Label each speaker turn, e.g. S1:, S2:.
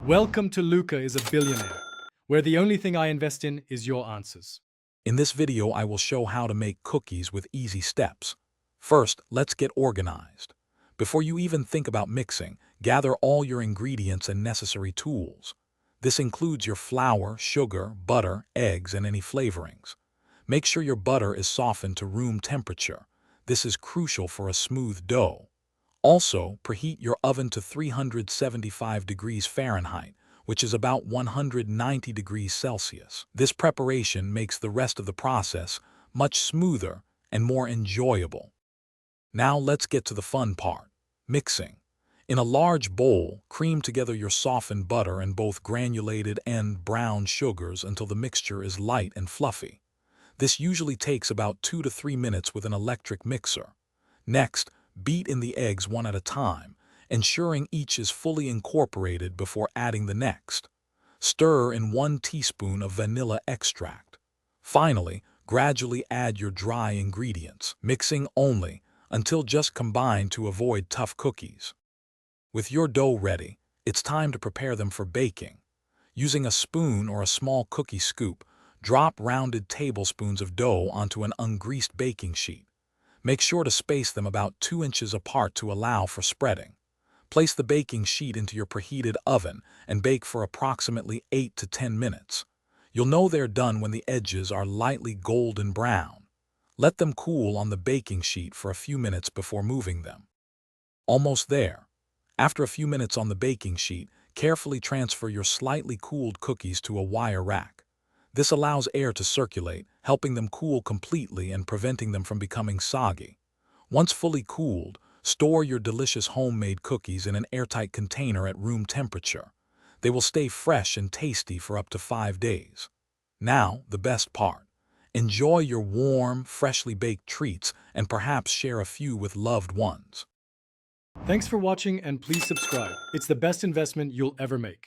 S1: Welcome to Luca is a Billionaire, where the only thing I invest in is your answers.
S2: In this video, I will show how to make cookies with easy steps. First, let's get organized. Before you even think about mixing, gather all your ingredients and necessary tools. This includes your flour, sugar, butter, eggs, and any flavorings. Make sure your butter is softened to room temperature. This is crucial for a smooth dough. Also, preheat your oven to 375 degrees Fahrenheit, which is about 190 degrees Celsius. This preparation makes the rest of the process much smoother and more enjoyable. Now let's get to the fun part, mixing. In a large bowl, cream together your softened butter and both granulated and brown sugars until the mixture is light and fluffy. This usually takes about 2 to 3 minutes with an electric mixer. Next, beat in the eggs one at a time, ensuring each is fully incorporated before adding the next. Stir in 1 teaspoon of vanilla extract. Finally, gradually add your dry ingredients, mixing only until just combined to avoid tough cookies. With your dough ready, it's time to prepare them for baking. Using a spoon or a small cookie scoop, drop rounded tablespoons of dough onto an ungreased baking sheet. Make sure to space them about 2 inches apart to allow for spreading. Place the baking sheet into your preheated oven and bake for approximately 8 to 10 minutes. You'll know they're done when the edges are lightly golden brown. Let them cool on the baking sheet for a few minutes before moving them. Almost there. After a few minutes on the baking sheet, carefully transfer your slightly cooled cookies to a wire rack. This allows air to circulate, helping them cool completely and preventing them from becoming soggy. Once fully cooled, store your delicious homemade cookies in an airtight container at room temperature. They will stay fresh and tasty for up to 5 days. Now, the best part. Enjoy your warm, freshly baked treats and perhaps share a few with loved ones.
S1: Thanks for watching and please subscribe. It's the best investment you'll ever make.